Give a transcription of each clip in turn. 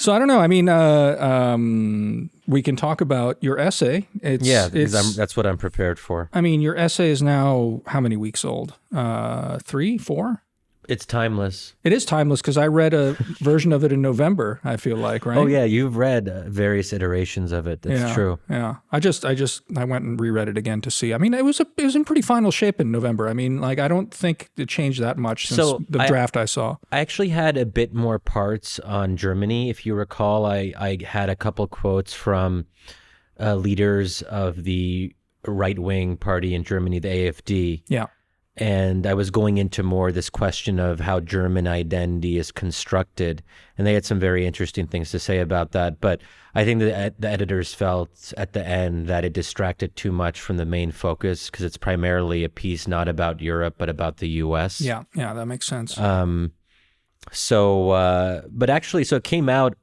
So I don't know. I mean, we can talk about your essay. That's what I'm prepared for. I mean, your essay is now how many weeks old? 3, 4? It's timeless. It is timeless because I read a version of it in November, I feel like, right? Oh yeah, you've read various iterations of it. That's true. Yeah. I went and reread it again to see. I mean, it was in pretty final shape in November. I mean, like, I don't think it changed that much since the draft I saw. I actually had a bit more parts on Germany. If you recall, I had a couple quotes from leaders of the right-wing party in Germany, the AfD. Yeah. And I was going into more this question of how German identity is constructed. And they had some very interesting things to say about that. But I think that the editors felt at the end that it distracted too much from the main focus because it's primarily a piece not about Europe, but about the U.S. Yeah, that makes sense. But actually, it came out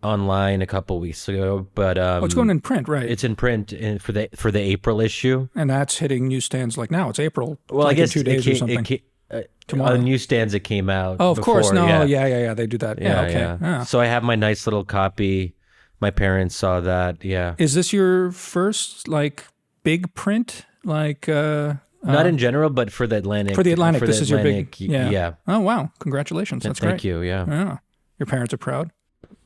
online a couple weeks ago. But it's going in print, right? It's in print for the April issue, and that's hitting newsstands like now. It's April. Well, I guess in 2 days or something. Tomorrow. On newsstands, it came out. Oh, of before, course. No, yeah. They do that. Yeah, okay. Yeah. So I have my nice little copy. My parents saw that. Yeah. Is this your first big print? Not in general, but for the Atlantic. For the Atlantic, this is your big. Yeah. Oh wow! Congratulations. That's great. Thank you. Yeah. Your parents are proud.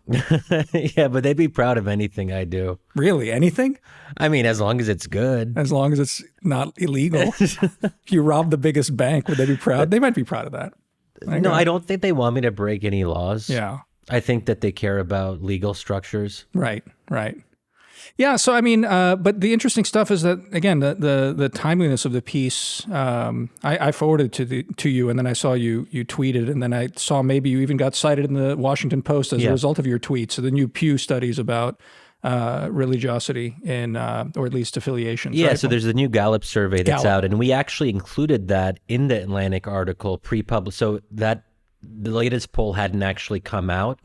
Yeah, but they'd be proud of anything I do. Really, anything? I mean, as long as it's good. As long as it's not illegal. If you rob the biggest bank, would they be proud? They might be proud of that. No, I don't think they want me to break any laws. Yeah. I think that they care about legal structures. Right. Yeah, so I mean, but the interesting stuff is that, again, the timeliness of the piece. I forwarded to you, and then I saw you tweeted, and then I saw maybe you even got cited in the Washington Post as a result of your tweets. So the new Pew studies about religiosity or at least affiliations. Yeah, right? so there's a new Gallup survey that's out, and we actually included that in the Atlantic article pre-published. So that the latest poll hadn't actually come out.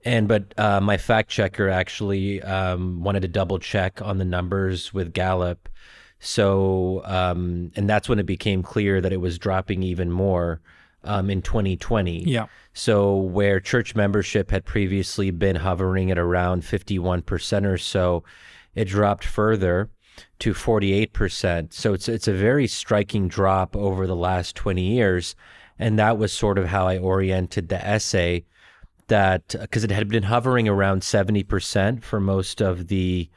But my fact checker actually wanted to double check on the numbers with Gallup. So, and that's when it became clear that it was dropping even more in 2020. Yeah. So where church membership had previously been hovering at around 51% or so, it dropped further to 48%. So it's a very striking drop over the last 20 years. And that was sort of how I oriented the essay, that because it had been hovering around 70% for most of the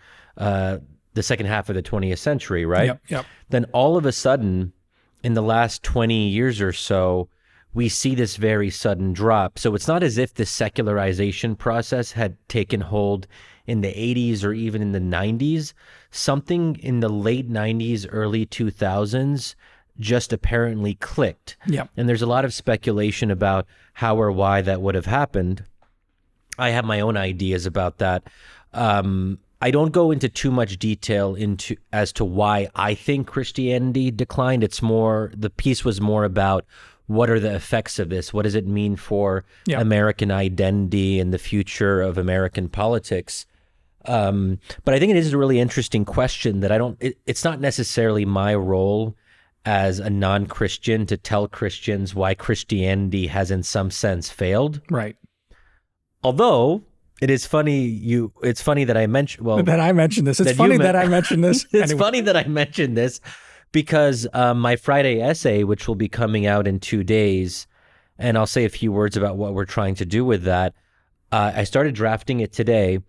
second half of the 20th century, right? Yep. Then all of a sudden, in the last 20 years or so, we see this very sudden drop. So it's not as if the secularization process had taken hold in the 80s or even in the 90s. Something in the late 90s, early 2000s just apparently clicked. Yeah. And there's a lot of speculation about how or why that would have happened. I have my own ideas about that. I don't go into too much detail as to why I think Christianity declined. It's more, the piece was more about what are the effects of this? What does it mean for American identity and the future of American politics? But I think it is a really interesting question that it's not necessarily my role as a non-Christian to tell Christians why Christianity has in some sense failed. Right. Although it's funny that I mentioned this. It's funny that I mentioned this. It's funny that I mentioned this because my Friday essay, which will be coming out in 2 days, and I'll say a few words about what we're trying to do with that. I started drafting it today,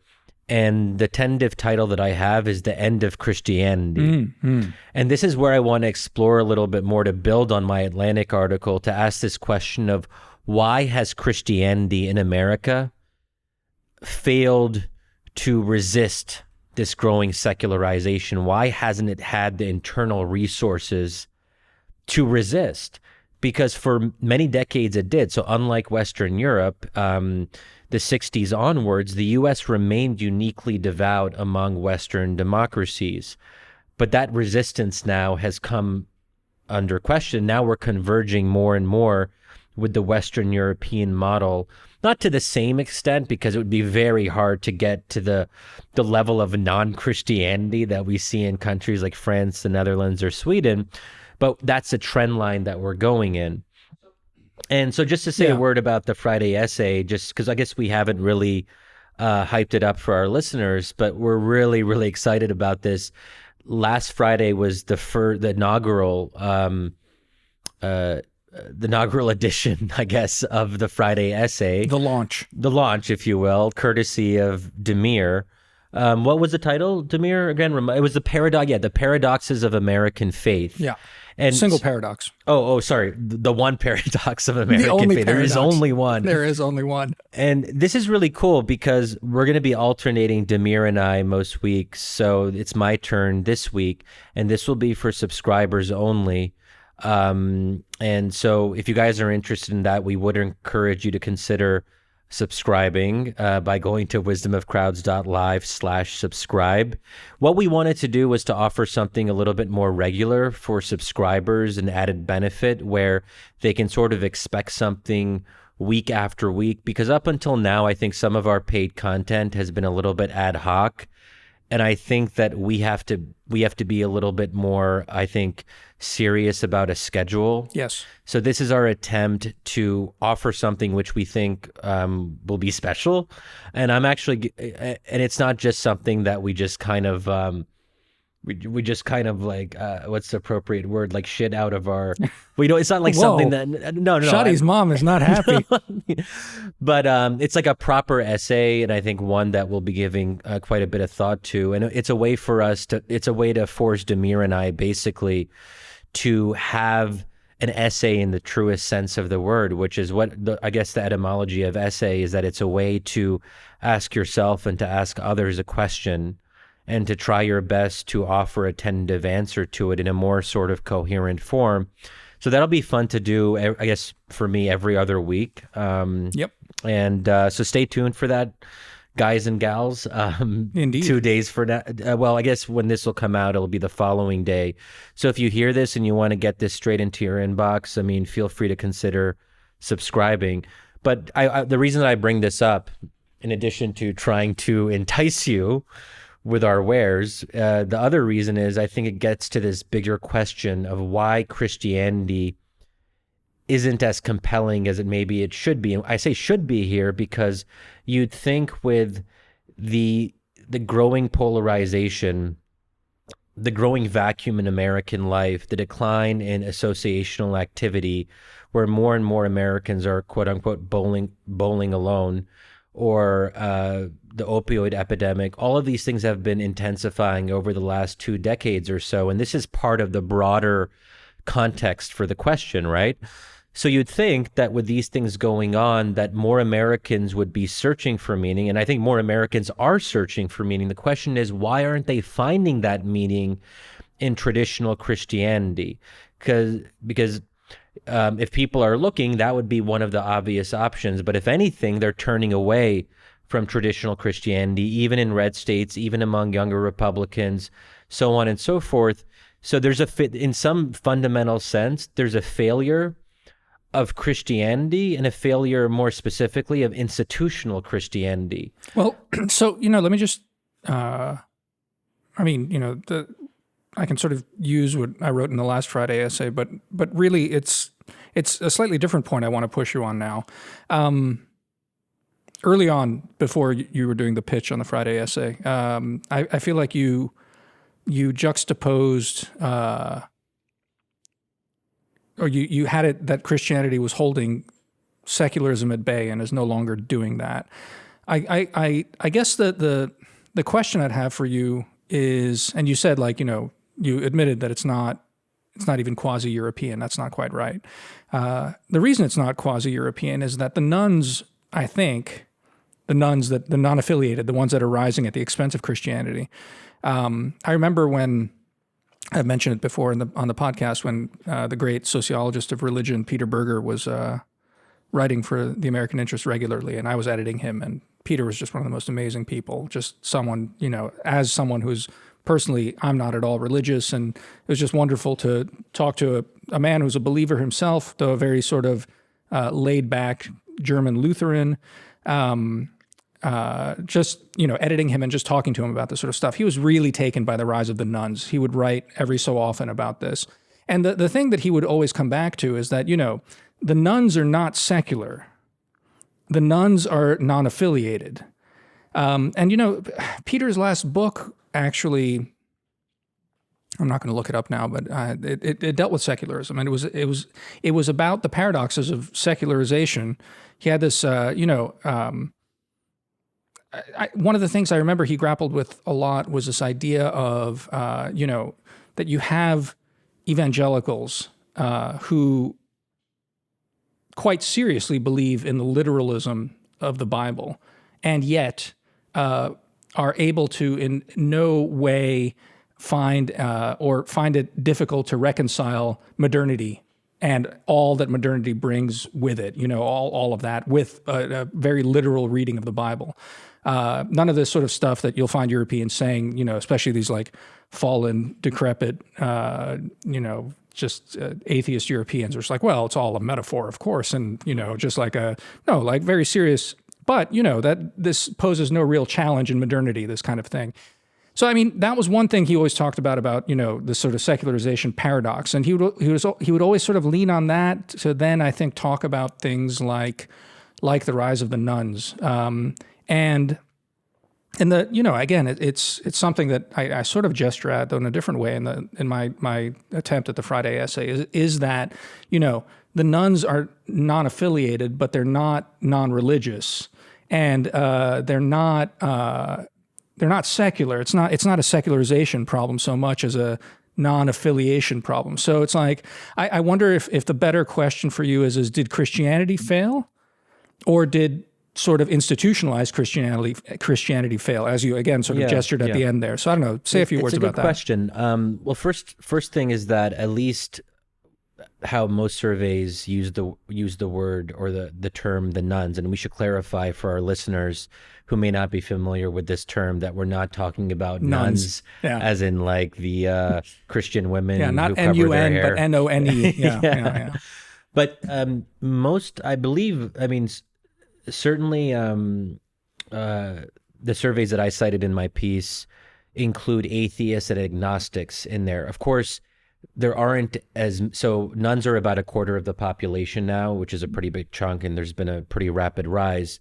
and the tentative title that I have is The End of Christianity. And this is where I want to explore a little bit more to build on my Atlantic article, to ask this question of why has Christianity in America failed to resist this growing secularization? Why hasn't it had the internal resources to resist? Because for many decades it did. So unlike Western Europe, the 60s onwards, the U.S. remained uniquely devout among Western democracies. But that resistance now has come under question. Now we're converging more and more with the Western European model, not to the same extent, because it would be very hard to get to the level of non-Christianity that we see in countries like France, the Netherlands, or Sweden. But that's a trend line that we're going in. And so just to say a word about the Friday essay, just because I guess we haven't really hyped it up for our listeners, but we're really, really excited about this. Last Friday was the inaugural edition, I guess, of the Friday essay. The launch, if you will, courtesy of Damir. What was the title, Damir? Again, it was the paradoxes of American faith. Yeah. And single paradox. Sorry. The one paradox of American faith. Paradox. There is only one. There is only one. And this is really cool because we're going to be alternating Damir and I most weeks. So it's my turn this week, and this will be for subscribers only. And so if you guys are interested in that, we would encourage you to consider subscribing by going to wisdomofcrowds.live/subscribe. What we wanted to do was to offer something a little bit more regular for subscribers, an added benefit where they can sort of expect something week after week, because up until now, I think some of our paid content has been a little bit ad hoc. And I think that we have to be a little bit more, I think, serious about a schedule. Yes. So this is our attempt to offer something which we think will be special. And and it's not just something that we just kind of, we just kind of like, what's the appropriate word? Like shit out of our, it's not like something that, no. Shadi's mom is not happy. But it's like a proper essay, and I think one that we'll be giving quite a bit of thought to. And it's a way for us it's a way to force Damir and I basically to have an essay in the truest sense of the word, which is I guess the etymology of essay is that it's a way to ask yourself and to ask others a question, and to try your best to offer a tentative answer to it in a more sort of coherent form. So that'll be fun to do, I guess, for me every other week. Yep. And so stay tuned for that, guys and gals. Indeed. 2 days for now. Well, I guess when this will come out, it'll be the following day. So if you hear this and you want to get this straight into your inbox, I mean, feel free to consider subscribing. But the reason that I bring this up, in addition to trying to entice you with our wares, the other reason is I think it gets to this bigger question of why Christianity isn't as compelling as maybe it should be. And I say should be here because you'd think with the growing polarization, the growing vacuum in American life, the decline in associational activity, where more and more Americans are quote unquote bowling alone, or the opioid epidemic, all of these things have been intensifying over the last 2 decades or so. And this is part of the broader context for the question, right? So you'd think that with these things going on, that more Americans would be searching for meaning. And I think more Americans are searching for meaning. The question is, why aren't they finding that meaning in traditional Christianity? Because if people are looking, that would be one of the obvious options. But if anything, they're turning away from traditional Christianity, even in red states, even among younger Republicans, so on and so forth. So there's in some fundamental sense, there's a failure of Christianity and a failure, more specifically, of institutional Christianity. Well, so, let me just, I can sort of use what I wrote in the last Friday essay, but really it's a slightly different point I want to push you on now. Early on, before you were doing the pitch on the Friday essay, I feel like you juxtaposed, or you had it that Christianity was holding secularism at bay and is no longer doing that. I guess the question I'd have for you is, and you said you admitted that it's not even quasi-European. That's not quite right. The reason it's not quasi-European is that the nuns, I think, the non-affiliated, the ones that are rising at the expense of Christianity. I remember when I've mentioned it before on the podcast when the great sociologist of religion, Peter Berger, was writing for the American Interest regularly, and I was editing him, and Peter was just one of the most amazing people, just someone, as someone who's personally, I'm not at all religious, and it was just wonderful to talk to a man who's a believer himself, though a very sort of laid-back German Lutheran, just, editing him and just talking to him about this sort of stuff. He was really taken by the rise of the nuns. He would write every so often about this. And the thing that he would always come back to is that, the nuns are not secular. The nuns are non-affiliated. And Peter's last book actually, I'm not going to look it up now, but it dealt with secularism, and it was about the paradoxes of secularization. He had this, one of the things I remember he grappled with a lot was this idea of, that you have evangelicals who quite seriously believe in the literalism of the Bible, and yet are able to in no way find it difficult to reconcile modernity and all that modernity brings with it, all of that with a very literal reading of the Bible. None of this sort of stuff that you'll find Europeans saying, especially these like fallen, decrepit, just atheist Europeans are just like, well, it's all a metaphor, of course. And, just like very serious, but, that this poses no real challenge in modernity, this kind of thing. So, I mean, that was one thing he always talked about, the sort of secularization paradox. And he would always sort of lean on that to then, I think, talk about things like the rise of the nuns. And again, it's something that I sort of gesture at, though in a different way in my attempt at the Friday essay, is that, the nuns are non-affiliated, but they're not non-religious. And they're not secular. It's not a secularization problem so much as a non-affiliation problem. So it's like, I wonder if the better question for you is did Christianity fail, or did sort of institutionalized Christianity fail, as you again sort of gestured at the end there? So I don't know. Say a few words about that. It's a good question. Well, first thing is that at least how most surveys use the word or the term the nuns, and we should clarify for our listeners who may not be familiar with this term that we're not talking about nuns as in like the Christian women not who cover N-U-N, their hair. but N-O-N-E. Yeah. But most, I believe, certainly the surveys that I cited in my piece include atheists and agnostics in there. Of course, there aren't so nuns are about a quarter of the population now, which is a pretty big chunk, and there's been a pretty rapid rise.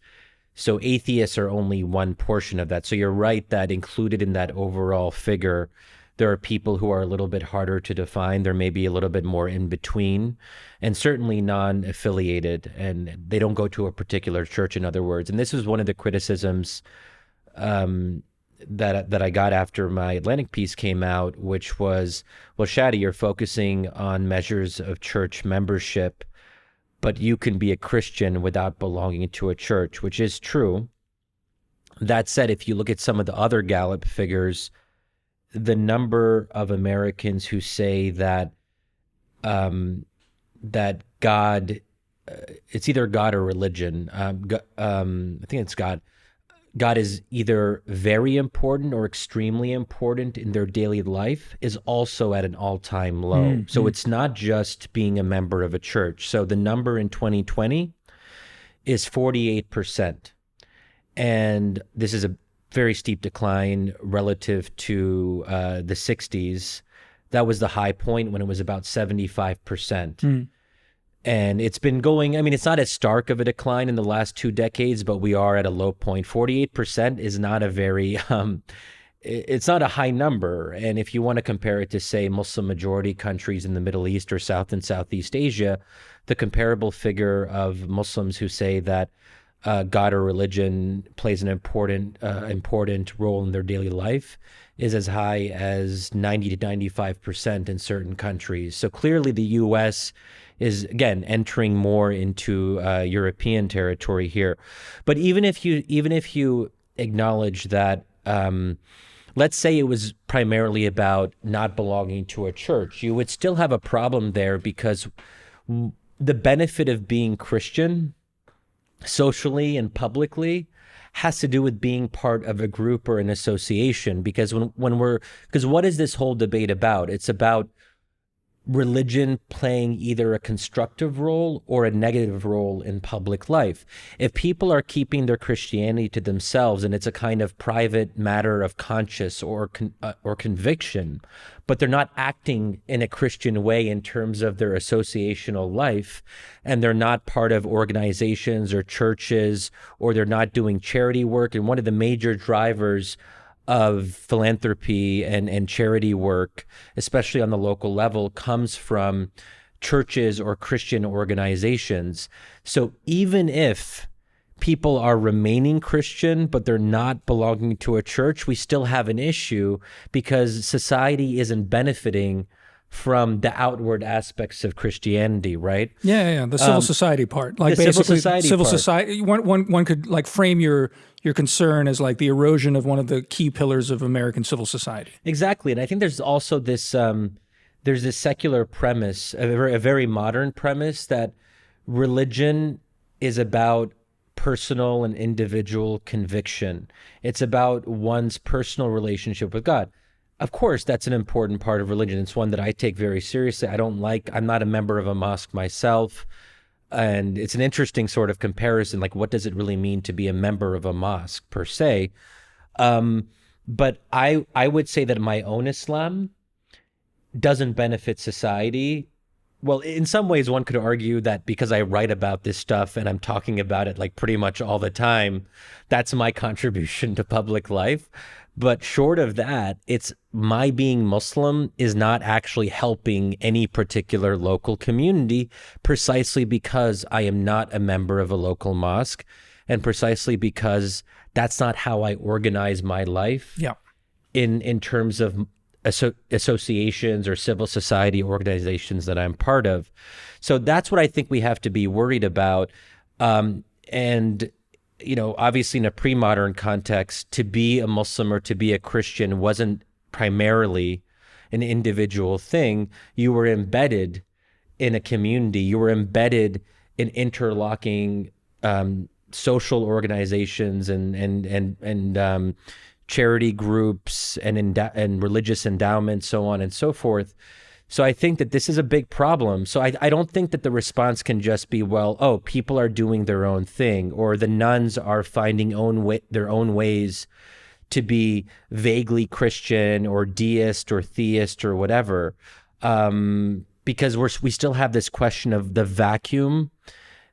So atheists are only one portion of that. So you're right that included in that overall figure, there are people who are a little bit harder to define. There may be a little bit more in between, and certainly non-affiliated, and they don't go to a particular church, in other words. And this is one of the criticisms that I got after my Atlantic piece came out, which was, well, Shadi, you're focusing on measures of church membership, but you can be a Christian without belonging to a church, which is true. That said, if you look at some of the other Gallup figures, the number of Americans who say that that God, it's either God or religion. I think it's God. God is either very important or extremely important in their daily life is also at an all-time low. So it's not just being a member of a church. So the number in 2020 is 48%. And this is a very steep decline relative to the 60s. That was the high point when it was about 75%. And it's been going, I mean, it's not as stark of a decline in the last 2 decades, but we are at a low point. 48% is not a very, it's not a high number. And if you want to compare it to, say, Muslim majority countries in the Middle East or South and Southeast Asia, the comparable figure of Muslims who say that God or religion plays an important role in their daily life is as high as 90 to 95% in certain countries. So clearly the U.S. is, again, entering more into European territory here. But even if you acknowledge that, let's say it was primarily about not belonging to a church, you would still have a problem there, because the benefit of being Christian socially and publicly has to do with being part of a group or an association. Because because what is this whole debate about? It's about religion playing either a constructive role or a negative role in public life. If people are keeping their Christianity to themselves and it's a kind of private matter of conscience or conviction, but they're not acting in a Christian way in terms of their associational life, and they're not part of organizations or churches, or they're not doing charity work, and one of the major drivers of philanthropy and charity work, especially on the local level, comes from churches or Christian organizations. So even if people are remaining Christian, but they're not belonging to a church, we still have an issue because society isn't benefiting from the outward aspects of Christianity, right? Yeah. The civil society part, like the basically civil society. One could like frame your concern as like the erosion of one of the key pillars of American civil society. Exactly, and I think there's also this there's this secular premise, a very modern premise, that religion is about personal and individual conviction. It's about one's personal relationship with God. Of course, that's an important part of religion. It's one that I take very seriously. I'm not a member of a mosque myself. And it's an interesting sort of comparison, like what does it really mean to be a member of a mosque per se? But I would say that my own Islam doesn't benefit society. Well, in some ways, one could argue that because I write about this stuff and I'm talking about it like pretty much all the time, that's my contribution to public life. But short of that, it's my being Muslim is not actually helping any particular local community, precisely because I am not a member of a local mosque, and precisely because that's not how I organize my life. Yeah. In terms of associations or civil society organizations that I'm part of. So that's what I think we have to be worried about. And obviously in a pre-modern context, to be a Muslim or to be a Christian wasn't primarily an individual thing. You were embedded in a community. You were embedded in interlocking social organizations and charity groups and religious endowments, so on and so forth. So I think that this is a big problem. So I don't think that the response can just be, well, oh, people are doing their own thing, or the nuns are finding their own ways to be vaguely Christian or deist or theist or whatever. Because we still have this question of the vacuum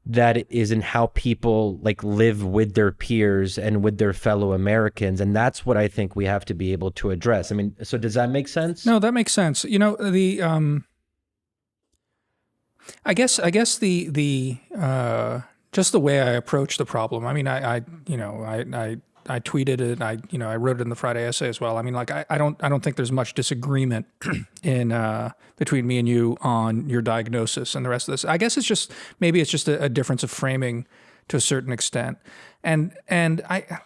that is in how people like live with their peers and with their fellow Americans. And that's what I think we have to be able to address. I mean, so does that make sense? No, that makes sense. The I guess the just the way I approach the problem. I mean, I tweeted it. I wrote it in the Friday essay as well. I mean, like I don't think there's much disagreement in between me and you on your diagnosis and the rest of this. I guess maybe it's just a difference of framing to a certain extent. And I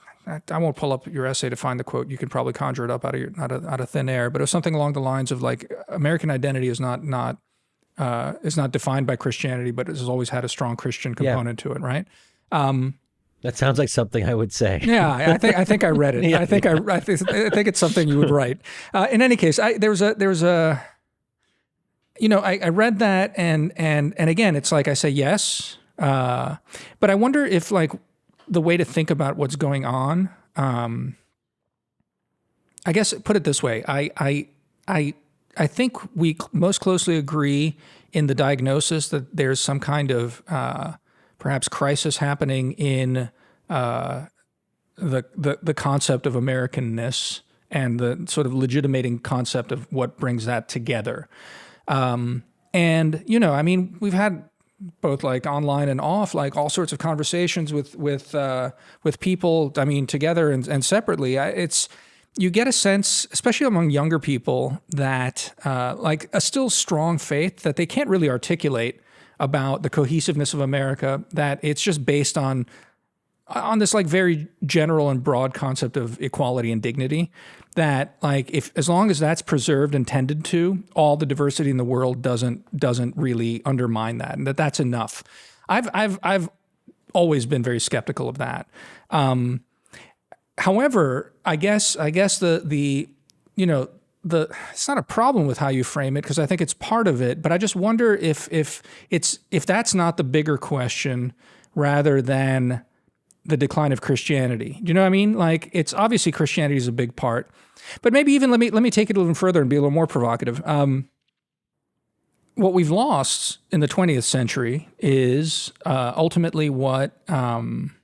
won't pull up your essay to find the quote. You can probably conjure it up out of thin air. But it was something along the lines of like American identity is not defined by Christianity, but it has always had a strong Christian component to it, right? That sounds like something I would say. Yeah, I think I read it. Yeah, I think it's something you would write. In any case, I read that and again, it's like I say yes, but I wonder if like the way to think about what's going on. I guess put it this way. I think we most closely agree in the diagnosis that there's some kind of perhaps crisis happening in the concept of Americanness and the sort of legitimating concept of what brings that together. And I mean, we've had both like online and off, like all sorts of conversations with people. I mean, together and separately. You get a sense, especially among younger people, that like a still strong faith that they can't really articulate about the cohesiveness of America, that it's just based on this like very general and broad concept of equality and dignity, that like as long as that's preserved and tended to, all the diversity in the world doesn't really undermine that, and that's enough. I've always been very skeptical of that. However, I guess the it's not a problem with how you frame it, because I think it's part of it, but I just wonder if that's not the bigger question rather than the decline of Christianity. Do you know what I mean? Like, it's obviously Christianity is a big part, but maybe even let me take it a little further and be a little more provocative. What we've lost in the 20th century is ultimately what Sam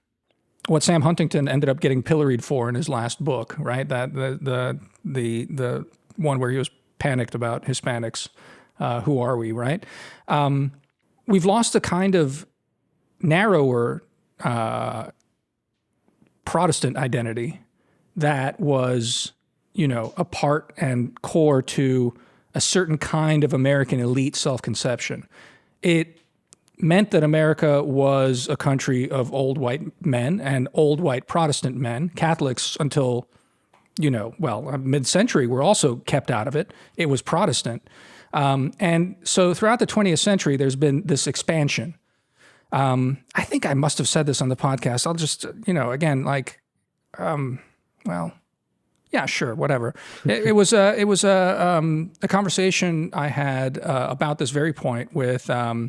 Huntington ended up getting pilloried for in his last book, right? That the one where he was panicked about Hispanics. Who are we, right? We've lost a kind of narrower Protestant identity that was, a part and core to a certain kind of American elite self-conception. It meant that America was a country of old white men and old white Protestant men. Catholics until, mid-century were also kept out of it. It was Protestant. And so throughout the 20th century, there's been this expansion. I think I must have said this on the podcast. I'll just, again, yeah, sure, whatever. It was a conversation I had about this very point with my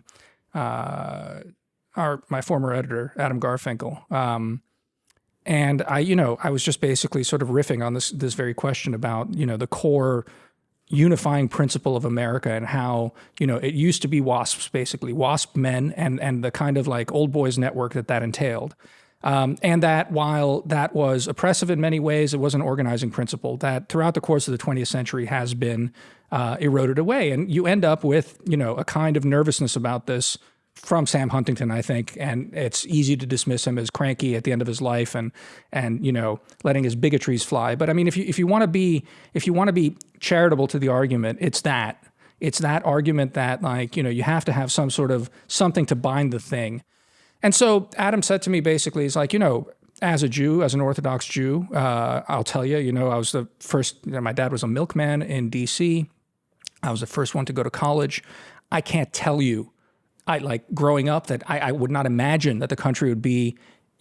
former editor, Adam Garfinkel. And I was just basically sort of riffing on this very question about, the core unifying principle of America and how, it used to be WASPs, basically, WASP men and the kind of like old boys network that entailed. And that while that was oppressive in many ways, it was an organizing principle that throughout the course of the 20th century has been eroded away. And you end up with, a kind of nervousness about this from Sam Huntington, I think, and it's easy to dismiss him as cranky at the end of his life and letting his bigotries fly. But I mean, if you want to be charitable to the argument, it's that argument that you have to have some sort of something to bind the thing. And so Adam said to me basically, he's like, as a Jew, as an Orthodox Jew, I'll tell you, I was the first. My dad was a milkman in D.C. I was the first one to go to college. I can't tell you. Growing up that I would not imagine that the country would be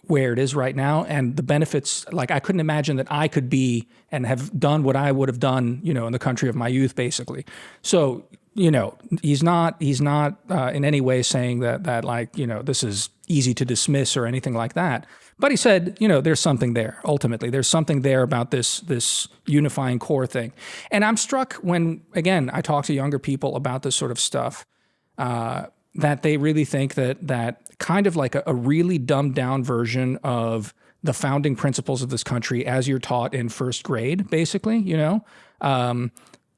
where it is right now. And the benefits, I couldn't imagine that I could be and have done what I would have done, in the country of my youth, basically. So, he's not in any way saying that this is easy to dismiss or anything like that. But he said, there's something there. Ultimately, there's something there about this unifying core thing. And I'm struck when, again, I talk to younger people about this sort of stuff, that they really think that kind of like a really dumbed down version of the founding principles of this country as you're taught in first grade, basically,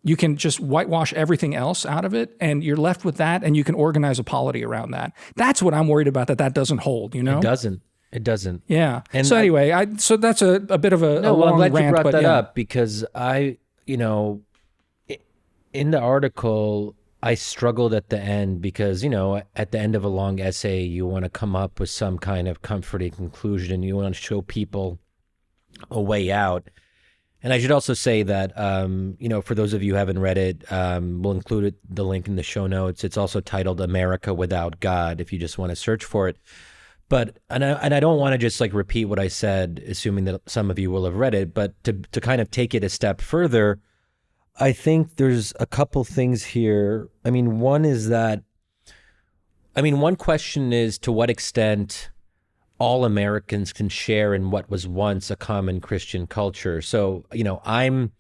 you can just whitewash everything else out of it and you're left with that and you can organize a polity around that. That's what I'm worried about, that doesn't hold, It doesn't. Yeah. And so anyway, so that's a bit of a long I'm glad rant, you brought that yeah. up because in the article, I struggled at the end because, at the end of a long essay, you want to come up with some kind of comforting conclusion and you want to show people a way out. And I should also say that, for those of you who haven't read it, we'll include the link in the show notes. It's also titled America Without God, if you just want to search for it. But, and I don't want to just repeat what I said, assuming that some of you will have read it, but to kind of take it a step further, I think there's a couple things here. I mean, one question is to what extent all Americans can share in what was once a common Christian culture. So, I'm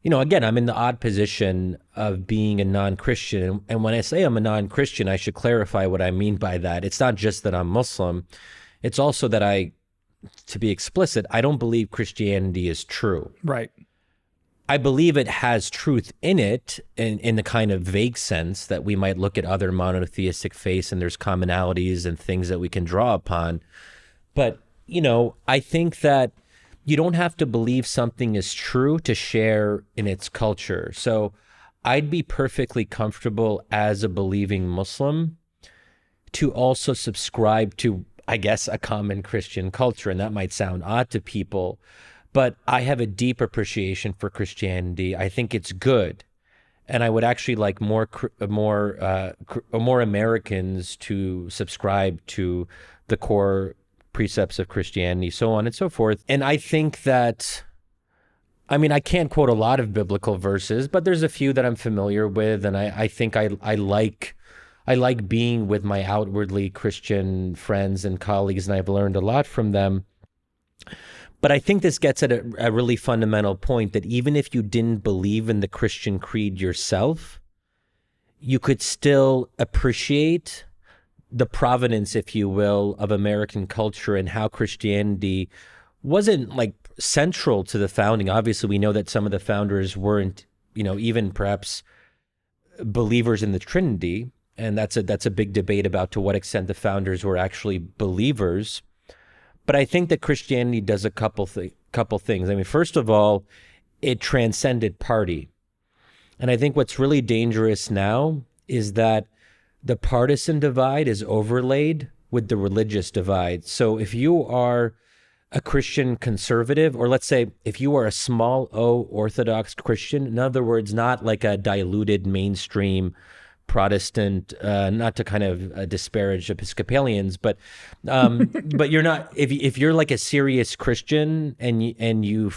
in the odd position of being a non-Christian. And when I say I'm a non-Christian, I should clarify what I mean by that. It's not just that I'm Muslim. It's also that to be explicit, I don't believe Christianity is true. Right. I believe it has truth in it in the kind of vague sense that we might look at other monotheistic faiths and there's commonalities and things that we can draw upon. But, I think that you don't have to believe something is true to share in its culture. So I'd be perfectly comfortable as a believing Muslim to also subscribe to, I guess, a common Christian culture. And that might sound odd to people, but I have a deep appreciation for Christianity. I think it's good. And I would actually like more Americans to subscribe to the core precepts of Christianity, so on and so forth. And I think that I mean, I can't quote a lot of biblical verses, but there's a few that I'm familiar with, and I think I like being with my outwardly Christian friends and colleagues, and I've learned a lot from them. But I think this gets at a really fundamental point that even if you didn't believe in the Christian creed yourself, you could still appreciate the provenance, if you will, of American culture and how Christianity wasn't like central to the founding. Obviously, we know that some of the founders weren't, even perhaps believers in the Trinity. And that's a big debate about to what extent the founders were actually believers. But I think that Christianity does a couple things. I mean, first of all, it transcended party. And I think what's really dangerous now is that the partisan divide is overlaid with the religious divide. So if you are a Christian conservative, or let's say if you are a small o Orthodox Christian, in other words, not like a diluted mainstream Protestant, not to kind of disparage Episcopalians, but you're not. If you're like a serious Christian and you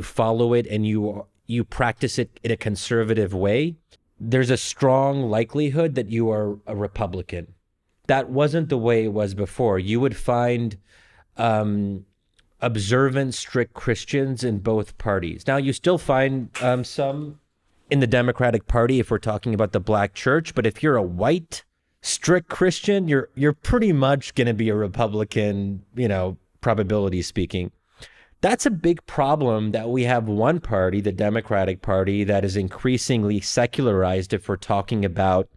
follow it and you practice it in a conservative way, there's a strong likelihood that you are a Republican. That wasn't the way it was before. You would find observant, strict Christians in both parties. Now, you still find some in the Democratic Party if we're talking about the black church, but if you're a white, strict Christian, you're pretty much going to be a Republican, probability speaking. That's a big problem that we have one party, the Democratic Party, that is increasingly secularized if we're talking about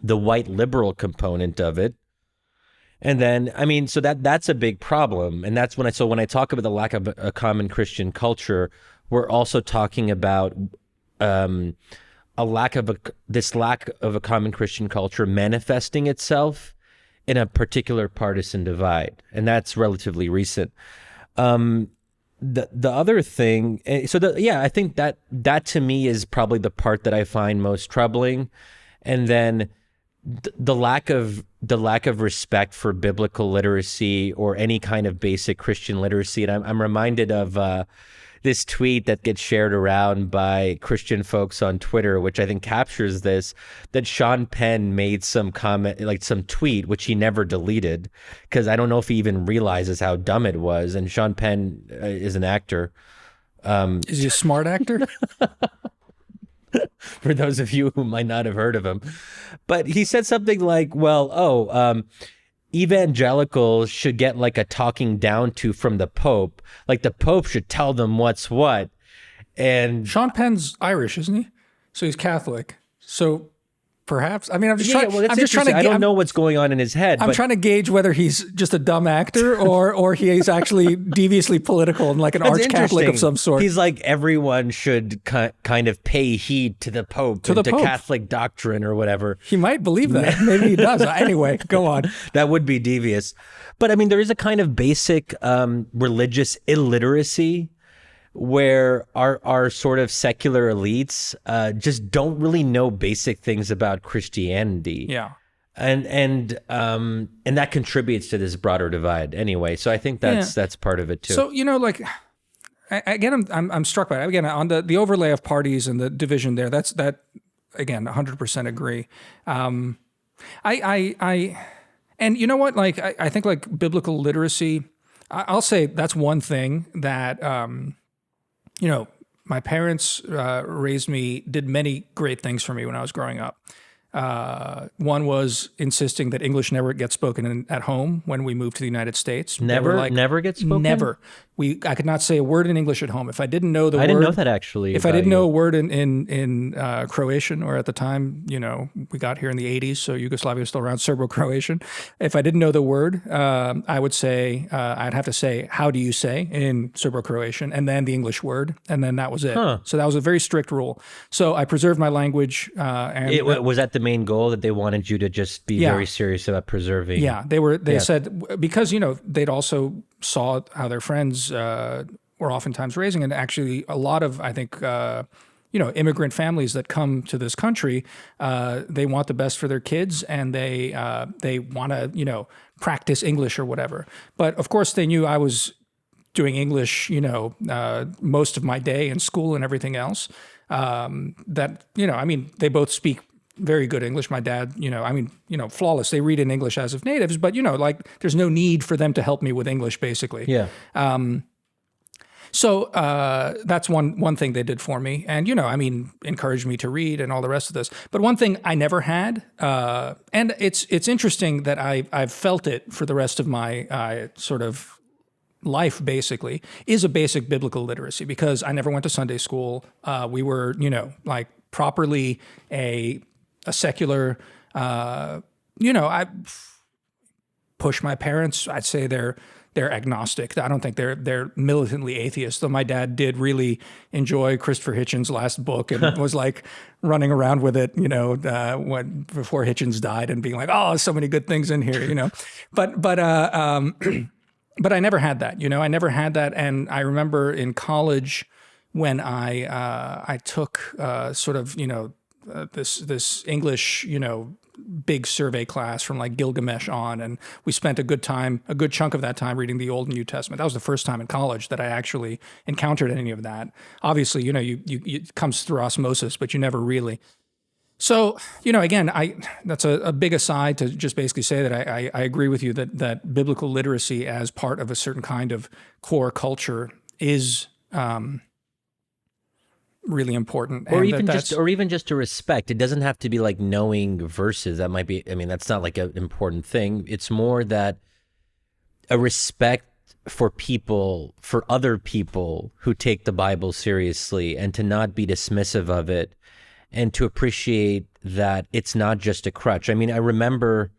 the white liberal component of it. And then, I mean, so that's a big problem. And that's when I talk about the lack of a common Christian culture, we're also talking about this lack of a common Christian culture manifesting itself in a particular partisan divide. And that's relatively recent. The other thing, I think that to me is probably the part that I find most troubling. And then the lack of respect for biblical literacy or any kind of basic Christian literacy. And I'm reminded of this tweet that gets shared around by Christian folks on Twitter, which I think captures this, that Sean Penn made some comment, like some tweet, which he never deleted, because I don't know if he even realizes how dumb it was. And Sean Penn is an actor. Is he a smart actor? For those of you who might not have heard of him. But he said something like, evangelicals should get like a talking down to from the Pope. Like the Pope should tell them what's what. And Sean Penn's Irish, isn't he? So he's Catholic. So perhaps, I mean, I'm just trying to. I don't know what's going on in his head. I'm trying to gauge whether he's just a dumb actor or he's actually deviously political and like an arch Catholic of some sort. He's like, everyone should kind of pay heed to the Pope to Catholic doctrine or whatever. He might believe that. Maybe he does. Anyway, go on. That would be devious. But I mean, there is a kind of basic religious illiteracy where our sort of secular elites just don't really know basic things about Christianity. Yeah. And that contributes to this broader divide anyway. So I think that's part of it too. So, again, I'm struck by it. Again, on the overlay of parties and the division there, that again, 100% agree. And you know what, like, I think like biblical literacy, I'll say that's one thing that, my parents raised me, did many great things for me when I was growing up. One was insisting that English never gets spoken at home when we moved to the United States. Never gets spoken? Never. I could not say a word in English at home. If I didn't know the word... I didn't know that actually. If I didn't know a word in Croatian, or at the time, we got here in the 80s, so Yugoslavia was still around, Serbo-Croatian. If I didn't know the word, I would say, I'd have to say, how do you say in Serbo-Croatian, and then the English word, and then that was it. Huh. So that was a very strict rule. So I preserved my language. Was that the main goal, that they wanted you to just be very serious about preserving? Yeah, they said, because, they'd also saw how their friends were oftentimes raising, and actually a lot of, I think, immigrant families that come to this country, they want the best for their kids, and they want to, practice English or whatever. But of course they knew I was doing English, most of my day in school and everything else. They both speak very good English. My dad, flawless. They read in English as if natives, but there's no need for them to help me with English, basically. Yeah. So that's one thing they did for me, and encouraged me to read and all the rest of this. But one thing I never had, and it's interesting that I've felt it for the rest of my sort of life, basically, is a basic biblical literacy, because I never went to Sunday school. We were properly a secular. I push my parents. I'd say they're agnostic. I don't think they're militantly atheist, though my dad did really enjoy Christopher Hitchens' last book and was running around with it, before Hitchens died and being like, oh, so many good things in here, But I never had that, I never had that. And I remember in college when I took this English, big survey class from Gilgamesh on, and we spent a good chunk of that time reading the Old and New Testament. That was the first time in college that I actually encountered any of that. Obviously, it comes through osmosis, but you never really. So, again, that's a big aside to just basically say that I agree with you that biblical literacy as part of a certain kind of core culture is really important. Or even just to respect. It doesn't have to be knowing verses. That might be, that's not an important thing. It's more that a respect for other people who take the Bible seriously, and to not be dismissive of it, and to appreciate that it's not just a crutch. I remember,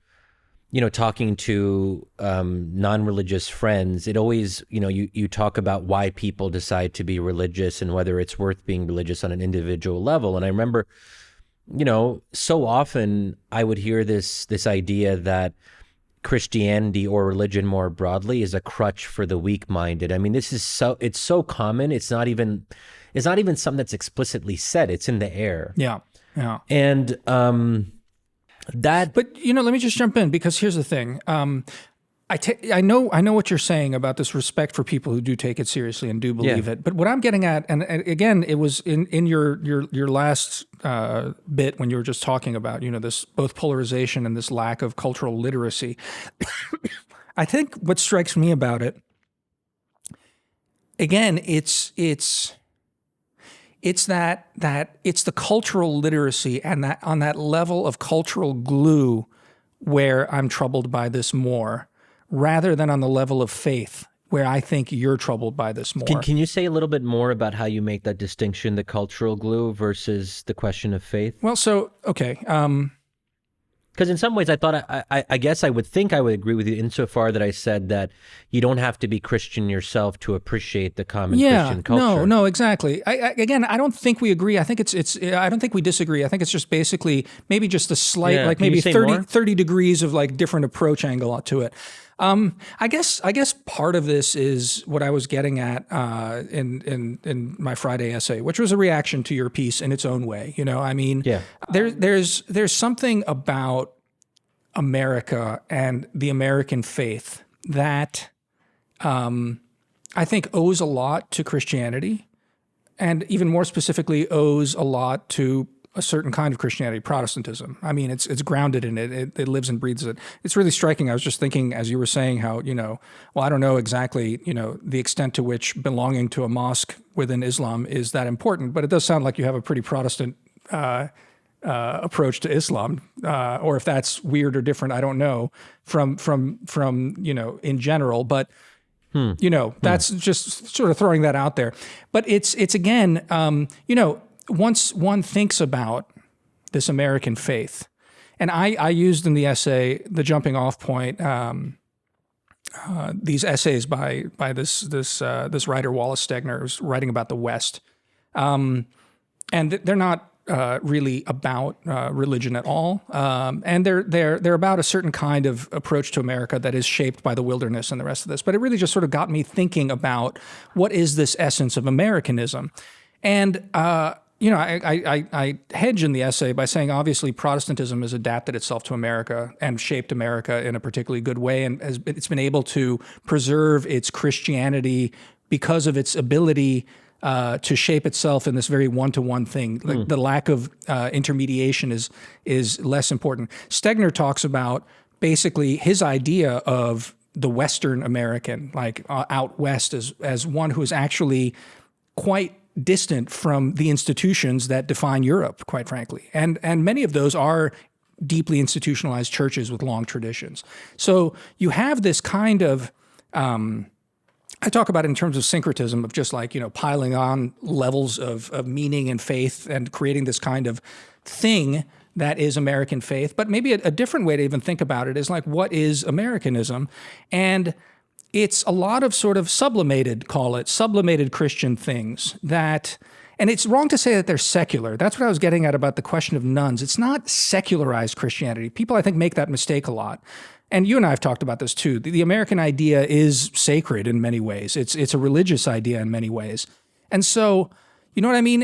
talking to non-religious friends, it always, you talk about why people decide to be religious and whether it's worth being religious on an individual level. And I remember, so often I would hear this idea that Christianity or religion more broadly is a crutch for the weak-minded. It's so common. It's not even something that's explicitly said. It's in the air. Yeah. Yeah. And But let me just jump in, because here's the thing. I know what you're saying about this respect for people who do take it seriously and do believe it. But what I'm getting at, and again, it was in your last bit when you were just talking about this both polarization and this lack of cultural literacy. I think what strikes me about it, again, it's that it's the cultural literacy and that on that level of cultural glue where I'm troubled by this more, rather than on the level of faith where I think you're troubled by this more. Can you say a little bit more about how you make that distinction, the cultural glue versus the question of faith? Well, so, okay. Because in some ways, I thought I guess I would think I would agree with you insofar that I said that you don't have to be Christian yourself to appreciate the common Christian culture. No, exactly. Again, I don't think we agree. I think it's. I don't think we disagree. I think it's just basically maybe just a slight, maybe 30 degrees of different approach angle to it. I guess part of this is what I was getting at in my Friday essay, which was a reaction to your piece in its own way. There's something about America and the American faith that I think owes a lot to Christianity, and even more specifically owes a lot to a certain kind of Christianity, Protestantism. It's grounded in it. It lives and breathes it. It's really striking. I was just thinking, as you were saying, how, I don't know exactly, the extent to which belonging to a mosque within Islam is that important, but it does sound like you have a pretty Protestant approach to Islam, or if that's weird or different, I don't know, from in general, but that's just sort of throwing that out there. But it's again, once one thinks about this American faith, and I used in the essay the jumping off point, these essays by this writer Wallace Stegner, who's writing about the West, and they're not really about religion at all, and they're about a certain kind of approach to America that is shaped by the wilderness and the rest of this. But it really just sort of got me thinking about what is this essence of Americanism, and I hedge in the essay by saying obviously Protestantism has adapted itself to America and shaped America in a particularly good way, and it's been able to preserve its Christianity because of its ability to shape itself in this very one-to-one thing. Like the lack of intermediation is less important. Stegner talks about basically his idea of the Western American, like out west, as one who is actually quite distant from the institutions that define Europe, quite frankly. And many of those are deeply institutionalized churches with long traditions. So you have this kind of, I talk about it in terms of syncretism, of just like, piling on levels of meaning and faith and creating this kind of thing that is American faith. But maybe a different way to even think about it is like, what is Americanism? And it's a lot of sort of sublimated Christian things that, and it's wrong to say that they're secular. That's what I was getting at about the question of nuns. It's not secularized Christianity. People, I think, make that mistake a lot. And you and I have talked about this too. The American idea is sacred in many ways. It's a religious idea in many ways. And so, you know what I mean?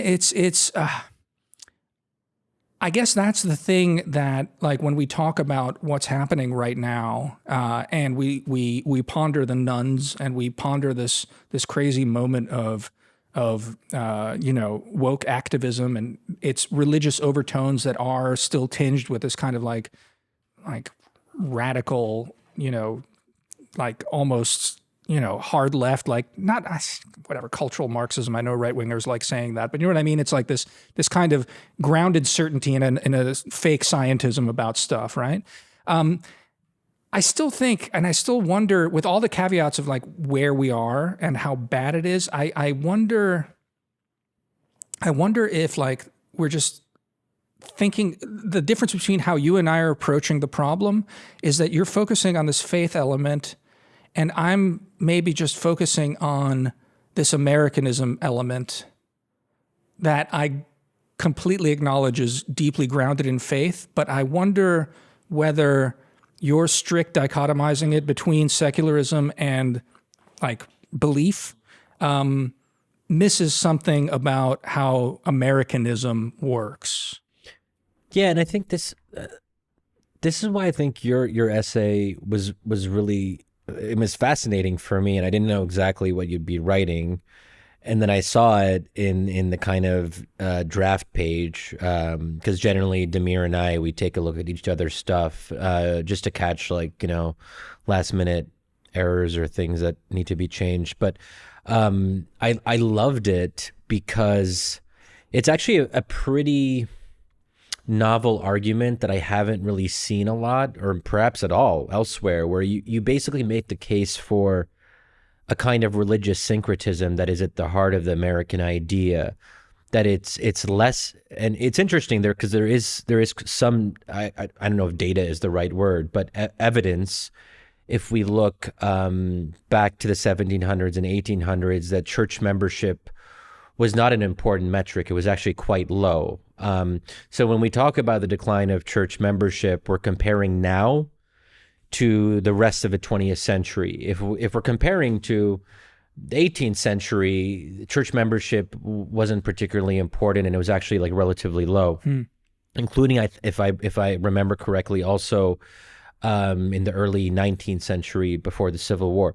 I guess that's the thing that, like, when we talk about what's happening right now, and we ponder the nuns and we ponder this crazy moment of woke activism and its religious overtones that are still tinged with this kind of like radical, like almost, hard left, like not whatever cultural Marxism. I know right wingers like saying that, but you know what I mean? It's like this kind of grounded certainty in a fake scientism about stuff, right? I still think, and I still wonder, with all the caveats of like where we are and how bad it is, I wonder if like we're just thinking the difference between how you and I are approaching the problem is that you're focusing on this faith element and I'm maybe just focusing on this Americanism element that I completely acknowledge is deeply grounded in faith, but I wonder whether you're strict dichotomizing it between secularism and like belief misses something about how Americanism works. Yeah, and I think this is why I think your essay was really, it was fascinating for me, and I didn't know exactly what you'd be writing. And then I saw it in the kind of draft page, because generally Damir and I, we take a look at each other's stuff just to catch like, last minute errors or things that need to be changed. But I loved it because it's actually a pretty novel argument that I haven't really seen a lot, or perhaps at all elsewhere, where you basically make the case for a kind of religious syncretism that is at the heart of the American idea, that it's less, and it's interesting there because there is some, I don't know if data is the right word, but evidence, if we look back to the 1700s and 1800s, that church membership was not an important metric. It was actually quite low. So when we talk about the decline of church membership, we're comparing now to the rest of the 20th century. If we're comparing to the 18th century, church membership wasn't particularly important, and it was actually like relatively low, including, if I remember correctly, also in the early 19th century before the Civil War.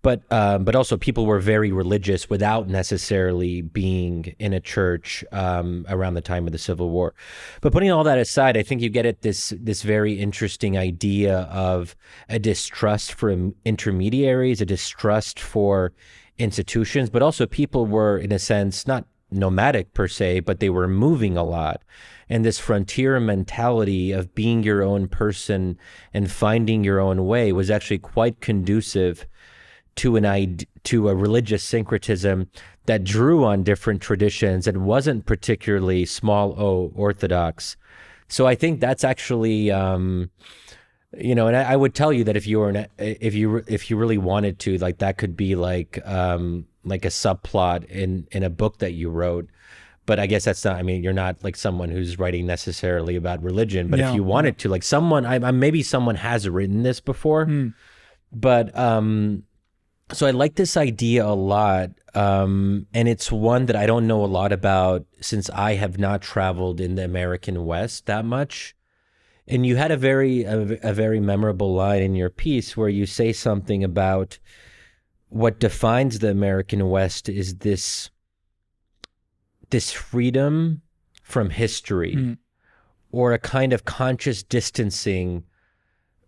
But also people were very religious without necessarily being in a church around the time of the Civil War. But putting all that aside, I think you get at this very interesting idea of a distrust for intermediaries, a distrust for institutions, but also people were, in a sense, not nomadic per se, but they were moving a lot. And this frontier mentality of being your own person and finding your own way was actually quite conducive to a religious syncretism that drew on different traditions and wasn't particularly small o orthodox. So I think that's actually, and I would tell you that if you really wanted to, like, that could be like a subplot in a book that you wrote. But I guess that's not, you're not like someone who's writing necessarily about religion, but if you wanted to, like maybe someone has written this before, but, so I like this idea a lot, and it's one that I don't know a lot about since I have not traveled in the American West that much. And you had a very memorable line in your piece where you say something about what defines the American West is this freedom from history, or a kind of conscious distancing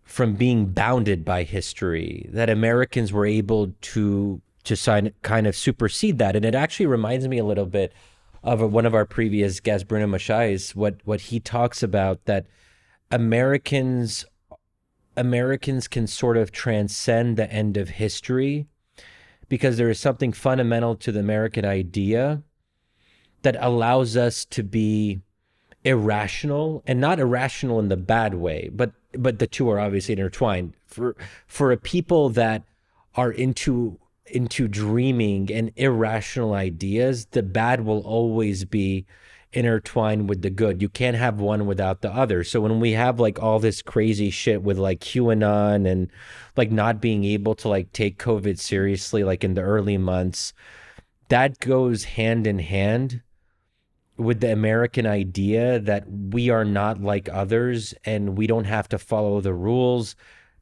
from being bounded by history, that Americans were able to kind of supersede that. And it actually reminds me a little bit of one of our previous guests, Bruno Machais, what he talks about, that Americans can sort of transcend the end of history because there is something fundamental to the American idea that allows us to be irrational, and not irrational in the bad way, but the two are obviously intertwined. For a people that are into dreaming and irrational ideas, the bad will always be intertwined with the good. You can't have one without the other. So when we have like all this crazy shit with like QAnon and like not being able to like take COVID seriously, like in the early months, that goes hand in hand with the American idea that we are not like others and we don't have to follow the rules.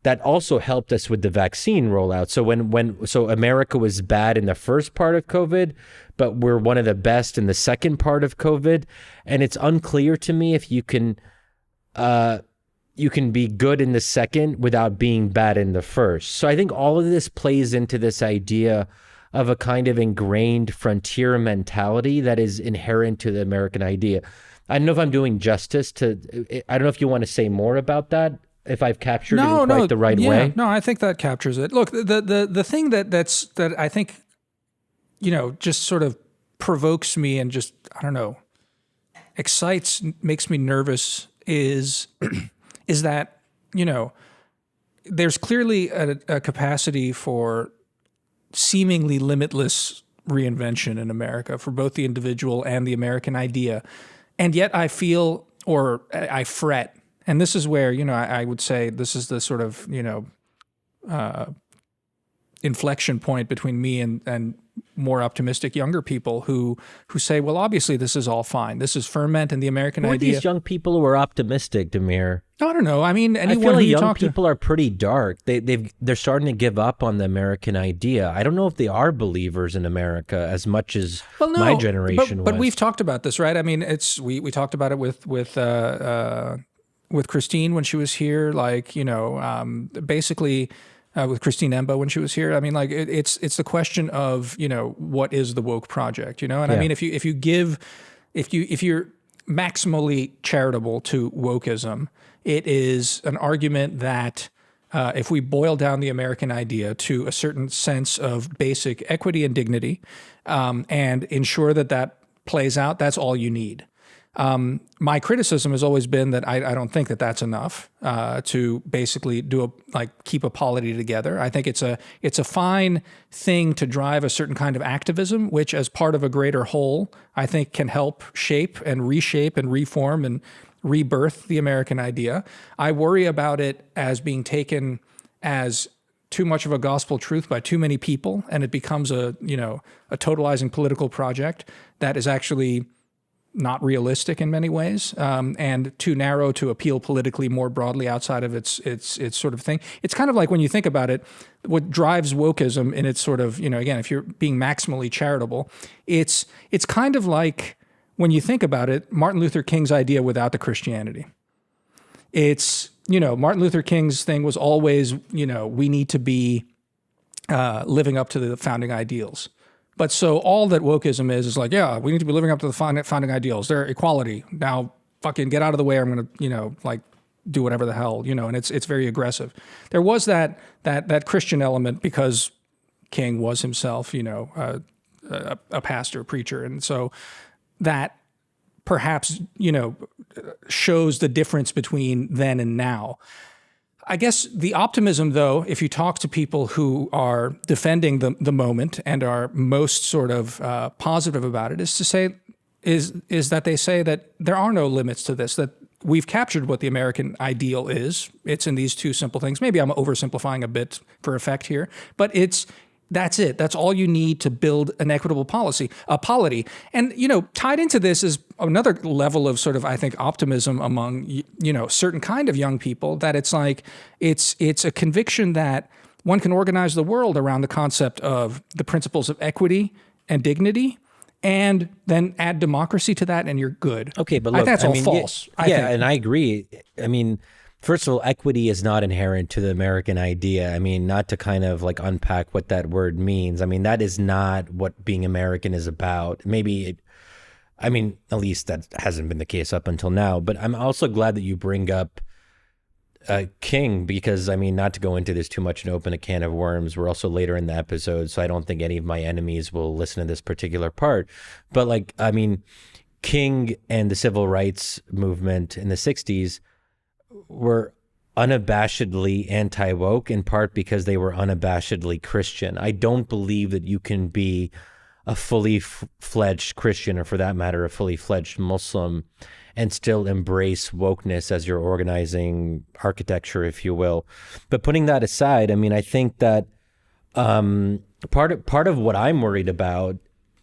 That also helped us with the vaccine rollout. So so America was bad in the first part of COVID, but we're one of the best in the second part of COVID. And it's unclear to me if you can be good in the second without being bad in the first. So I think all of this plays into this idea of a kind of ingrained frontier mentality that is inherent to the American idea. I don't know if I'm doing justice to, I don't know if you want to say more about that, if I've captured it in quite the right way. No, I think that captures it. Look, the thing that I think, just sort of provokes me and just, I don't know, excites, makes me nervous is that, there's clearly a capacity for seemingly limitless reinvention in America for both the individual and the American idea. And yet I feel, or I fret, and this is where, I would say this is the sort of, inflection point between me and more optimistic younger people who say, well, obviously this is all fine. This is ferment and the American Who are idea. these young people who are optimistic, Damir? I don't know. I mean, anyone I feel like who you young talk to. people are pretty dark. They're starting to give up on the American idea. I don't know if they are believers in America as much as my generation but was. we've talked about this, right? I mean, we talked about it with Christine when she was here, like, basically with Christine Emba when she was here. I mean, like it's the question of, what is the woke project, and I mean, if you're maximally charitable to wokeism, it is an argument that if we boil down the American idea to a certain sense of basic equity and dignity, and ensure that plays out, that's all you need. My criticism has always been that I don't think that that's enough to basically keep a polity together. I think it's a fine thing to drive a certain kind of activism, which as part of a greater whole, I think can help shape and reshape and reform and rebirth the American idea. I worry about it as being taken as too much of a gospel truth by too many people, and it becomes a totalizing political project that is actually not realistic in many ways, and too narrow to appeal politically more broadly outside of its sort of thing. It's kind of like, when you think about it, what drives wokeism in its sort of, again, if you're being maximally charitable, it's kind of like, when you think about it, Martin Luther King's idea without the Christianity. It's, Martin Luther King's thing was always, we need to be living up to the founding ideals. But so all that wokeism is like, yeah, we need to be living up to the founding ideals. They're equality. Now fucking get out of the way, or I'm going to, do whatever the hell, and it's very aggressive. There was that Christian element because King was himself, a pastor, a preacher. And so that perhaps, shows the difference between then and now. I guess the optimism, though, if you talk to people who are defending the moment and are most sort of positive about it, is that they say that there are no limits to this, that we've captured what the American ideal is. It's in these two simple things. Maybe I'm oversimplifying a bit for effect here, but that's it. That's all you need to build an equitable polity. And, tied into this is another level of sort of, I think, optimism among, certain kind of young people, that it's like, it's a conviction that one can organize the world around the concept of the principles of equity and dignity, and then add democracy to that, and you're good. Okay, but I look, think that's I all mean, false. I yeah, think. and I agree. I mean, first of all, equity is not inherent to the American idea. I mean, not to kind of like unpack what that word means. I mean, that is not what being American is about. I mean, at least that hasn't been the case up until now. But I'm also glad that you bring up King, because I mean, not to go into this too much and open a can of worms. We're also later in the episode, so I don't think any of my enemies will listen to this particular part. But like, I mean, King and the civil rights movement in the 60s were unabashedly anti-woke, in part because they were unabashedly Christian. I don't believe that you can be a fully fledged Christian, or for that matter, a fully fledged Muslim, and still embrace wokeness as your organizing architecture, if you will. But putting that aside, I mean, I think that part of what I'm worried about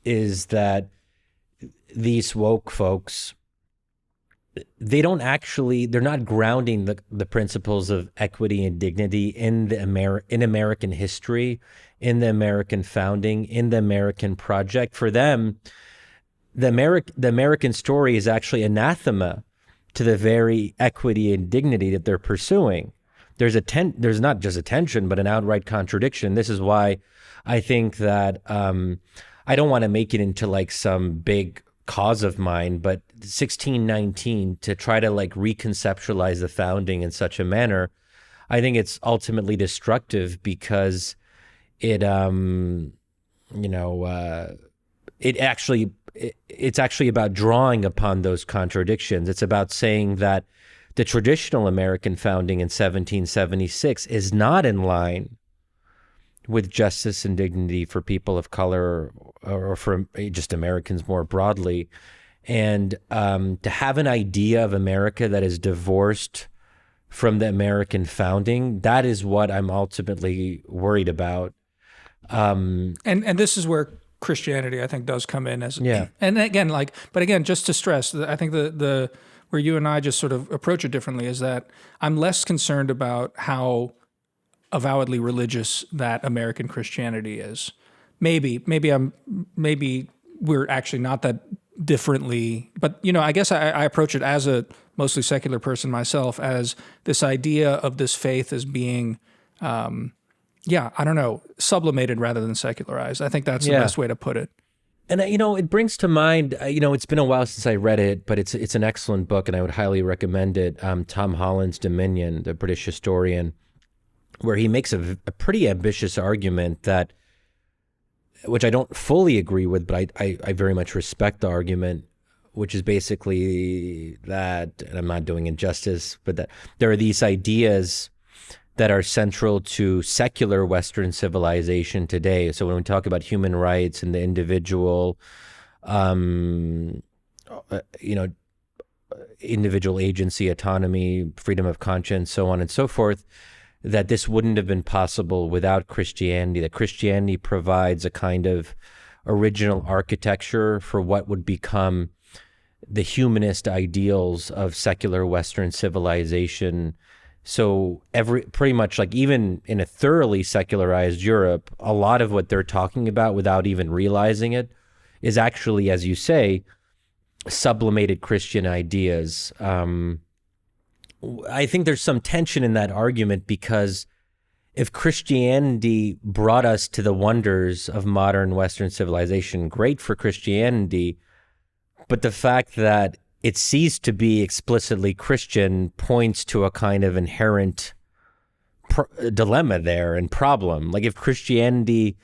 is that these woke folks, they're not grounding the principles of equity and dignity in in American history, in the American founding, in the American project. For them, the American story is actually anathema to the very equity and dignity that they're pursuing. There's not just a tension, but an outright contradiction. This is why I think that I don't want to make it into like some big cause of mine, but 1619, to try to like reconceptualize the founding in such a manner, I think it's ultimately destructive, because it's actually about drawing upon those contradictions. It's about saying that the traditional American founding in 1776 is not in line with justice and dignity for people of color, or for just Americans more broadly. And to have an idea of America that is divorced from the American founding, that is what I'm ultimately worried about. And this is where Christianity, I think, does come in as, Yeah. And again, just to stress, I think the where you and I just sort of approach it differently is that I'm less concerned about how avowedly religious that American Christianity is. Maybe we're actually not that differently, but I guess I approach it as a mostly secular person myself, as this idea of this faith as being, sublimated rather than secularized. I think that's the best way to put it. And it brings to mind, it's been a while since I read it, but it's an excellent book, and I would highly recommend it. Tom Holland's Dominion, the British historian, where he makes a pretty ambitious argument that, which I don't fully agree with, but I very much respect the argument, which is basically that, and I'm not doing injustice, but that there are these ideas that are central to secular Western civilization today. So when we talk about human rights and the individual, individual agency, autonomy, freedom of conscience, so on and so forth, that this wouldn't have been possible without Christianity, that Christianity provides a kind of original architecture for what would become the humanist ideals of secular Western civilization. So pretty much like even in a thoroughly secularized Europe, a lot of what they're talking about without even realizing it is actually, as you say, sublimated Christian ideas. I think there's some tension in that argument, because if Christianity brought us to the wonders of modern Western civilization, great for Christianity, but the fact that it ceased to be explicitly Christian points to a kind of inherent dilemma there and problem. Like if Christianity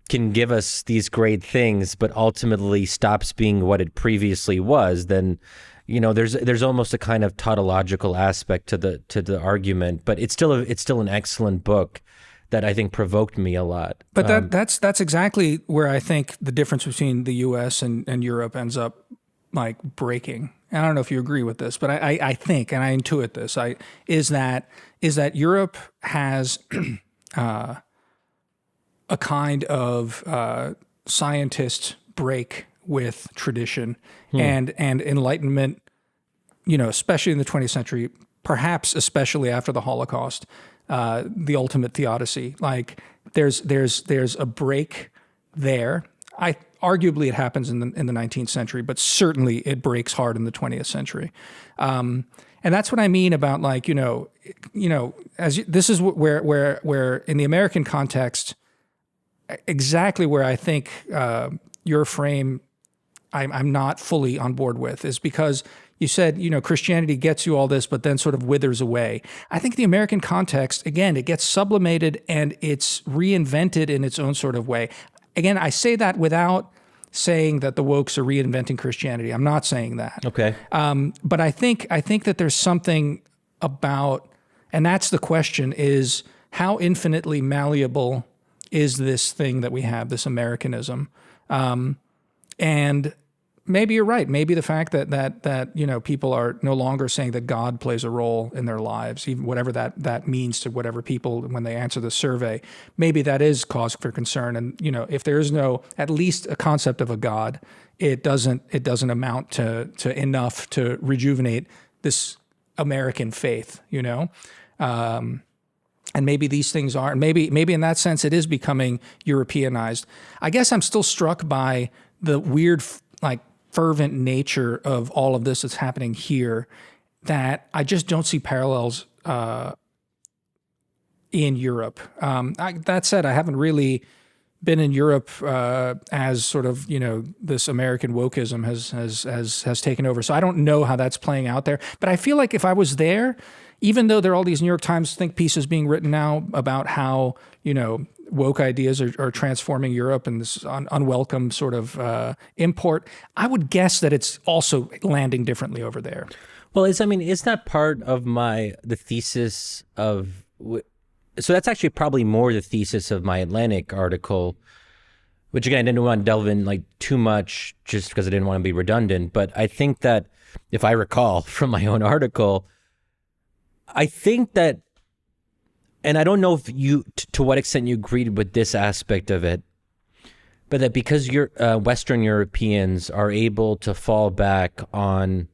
can give us these great things, but ultimately stops being what it previously was, then there's almost a kind of tautological aspect to the argument. But it's still an excellent book that I think provoked me a lot. But that's exactly where I think the difference between the U.S. and Europe ends up like breaking. I don't know if you agree with this, but I think, and I intuit this, is that Europe has a kind of scientist break with tradition and Enlightenment, especially in the 20th century, perhaps especially after the Holocaust, the ultimate theodicy. Like there's a break there. Arguably it happens in the 19th century, but certainly it breaks hard in the 20th century. And that's what I mean about like, this is where in the American context, exactly where I think your frame I'm not fully on board with is because you said, Christianity gets you all this, but then sort of withers away. I think the American context, again, it gets sublimated and it's reinvented in its own sort of way. Again, I say that without saying that the wokes are reinventing Christianity. I'm not saying that. Okay. But I think that there's something about, and that's the question, is how infinitely malleable is this thing that we have, this Americanism? And maybe you're right. Maybe the fact that people are no longer saying that God plays a role in their lives, even whatever that means to whatever people when they answer the survey, maybe that is cause for concern. And if there is no at least a concept of a God, it doesn't amount to enough to rejuvenate this American faith. And maybe these things are, and maybe in that sense it is becoming Europeanized. I guess I'm still struck by the weird fervent nature of all of this that's happening here, that I just don't see parallels in Europe. That said, I haven't really been in Europe as sort of this American wokeism has taken over. So I don't know how that's playing out there. But I feel like if I was there, even though there are all these New York Times think pieces being written now about how woke ideas are transforming Europe and this unwelcome sort of import, I would guess that it's also landing differently over there. Well, is that part of the thesis of, so that's actually probably more the thesis of my Atlantic article, which again, I didn't want to delve in too much just because I didn't want to be redundant. But I think that if I recall from my own article, I think that, and I don't know if to what extent you agreed with this aspect of it, but that because Western Europeans are able to fall back on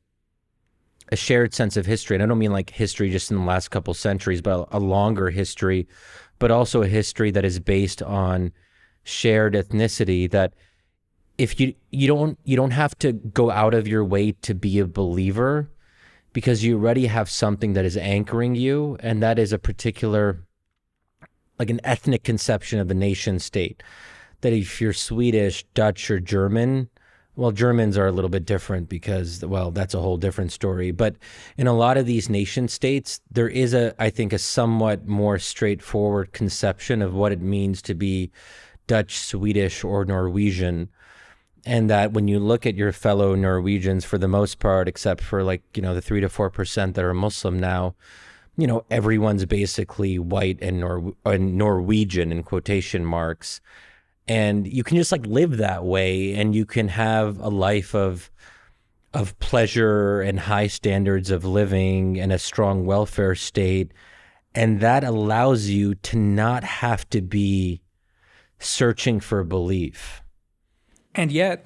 a shared sense of history, and I don't mean history just in the last couple centuries, but a longer history, but also a history that is based on shared ethnicity, that if you don't have to go out of your way to be a believer, because you already have something that is anchoring you, and that is a particular, an ethnic conception of the nation state. That if you're Swedish, Dutch, or German, well, Germans are a little bit different because, well, that's a whole different story. But in a lot of these nation states, there is I think a somewhat more straightforward conception of what it means to be Dutch, Swedish, or Norwegian. And that when you look at your fellow Norwegians, for the most part, except for the 3 to 4% that are Muslim now, everyone's basically white and Norwegian in quotation marks. And you can just live that way, and you can have a life of pleasure and high standards of living and a strong welfare state. And that allows you to not have to be searching for belief. And yet,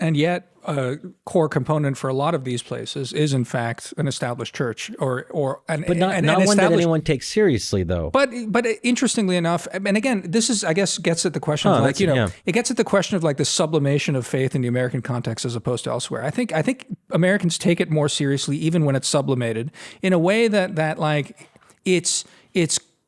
a core component for a lot of these places is, in fact, an established church, but not one that anyone takes seriously, though. But interestingly enough, and again, this is, I guess, gets at the question of it gets at the question of the sublimation of faith in the American context as opposed to elsewhere. I think Americans take it more seriously even when it's sublimated in a way that it's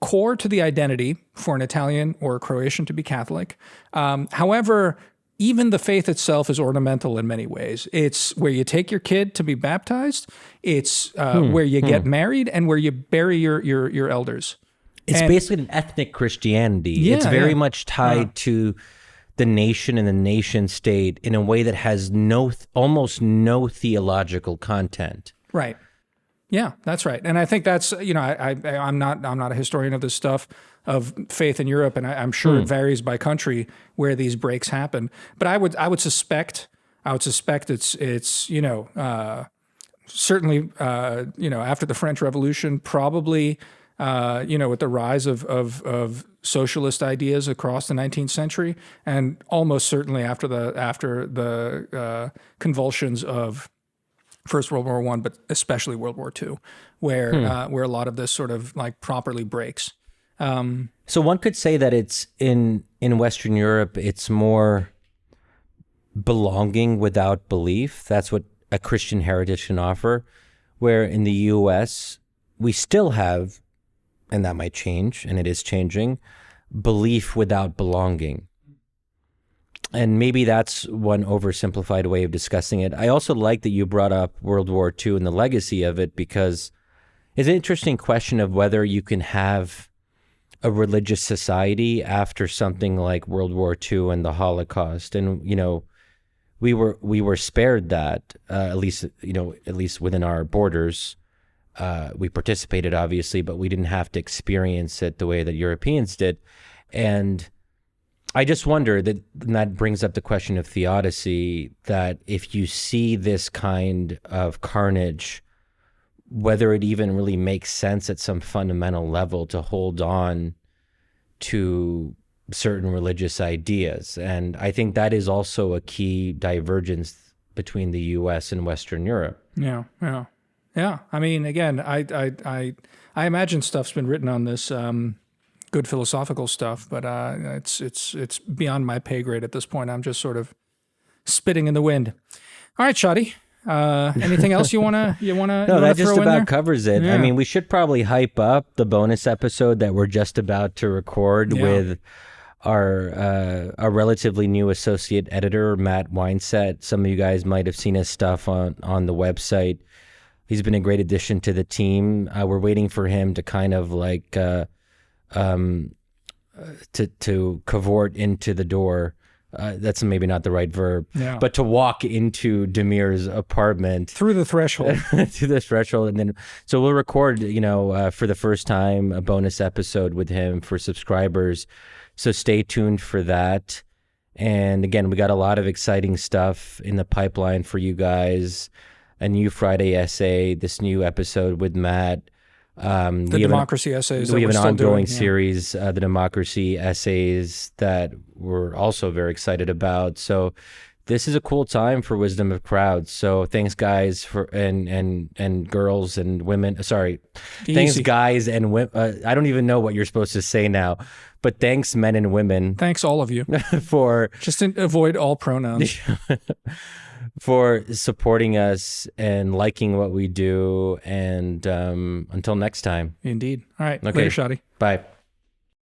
core to the identity for an Italian or a Croatian to be Catholic. However, even the faith itself is ornamental in many ways. It's where you take your kid to be baptized. It's where you get married and where you bury your elders. It's basically an ethnic Christianity. Yeah, it's very much tied to the nation and the nation state in a way that has almost no theological content. Right. Yeah, that's right. And I think that's, I'm not a historian of this stuff of faith in Europe, and I'm sure it varies by country where these breaks happen. But I would suspect it's certainly after the French Revolution, probably with the rise of socialist ideas across the 19th century, and almost certainly after the convulsions of First World War I, but especially World War II, where a lot of this sort of properly breaks. So one could say that it's in Western Europe, it's more belonging without belief. That's what a Christian heritage can offer. Where in the U.S., we still have, and that might change, and it is changing, belief without belonging. And maybe that's one oversimplified way of discussing it. I also like that you brought up World War II and the legacy of it, because it's an interesting question of whether you can have a religious society after something like World War II and the Holocaust. And, you know, we were spared that, at least within our borders. We participated, obviously, but we didn't have to experience it the way that Europeans did. And I just wonder that brings up the question of theodicy, that if you see this kind of carnage, whether it even really makes sense at some fundamental level to hold on to certain religious ideas. And I think that is also a key divergence between the U.S. and Western Europe. Yeah. I mean, again, I imagine stuff's been written on this, good philosophical stuff, but it's beyond my pay grade at this point. I'm just sort of spitting in the wind. All right, Shadi. Anything else you wanna No, that just about covers it. Yeah. I mean, we should probably hype up the bonus episode that we're just about to record with our relatively new associate editor, Matt Weinset. Some of you guys might have seen his stuff on the website. He's been a great addition to the team. We're waiting for him to kind of like to cavort into the door. That's maybe not the right verb, but to walk into Damir's apartment through the threshold, and then so we'll record, for the first time, a bonus episode with him for subscribers. So stay tuned for that. And again, we got a lot of exciting stuff in the pipeline for you guys. A new Friday essay, this new episode with Matt. The democracy essays. We have an ongoing series, the democracy essays, that we're also very excited about. So this is a cool time for Wisdom of Crowds. So thanks, guys, and girls and women. Sorry, thanks, guys and women. I don't even know what you're supposed to say now, but thanks, men and women. Thanks, all of you, for just avoid all pronouns. For supporting us and liking what we do. And until next time. Indeed. All right. Okay. Later, Shadi. Bye.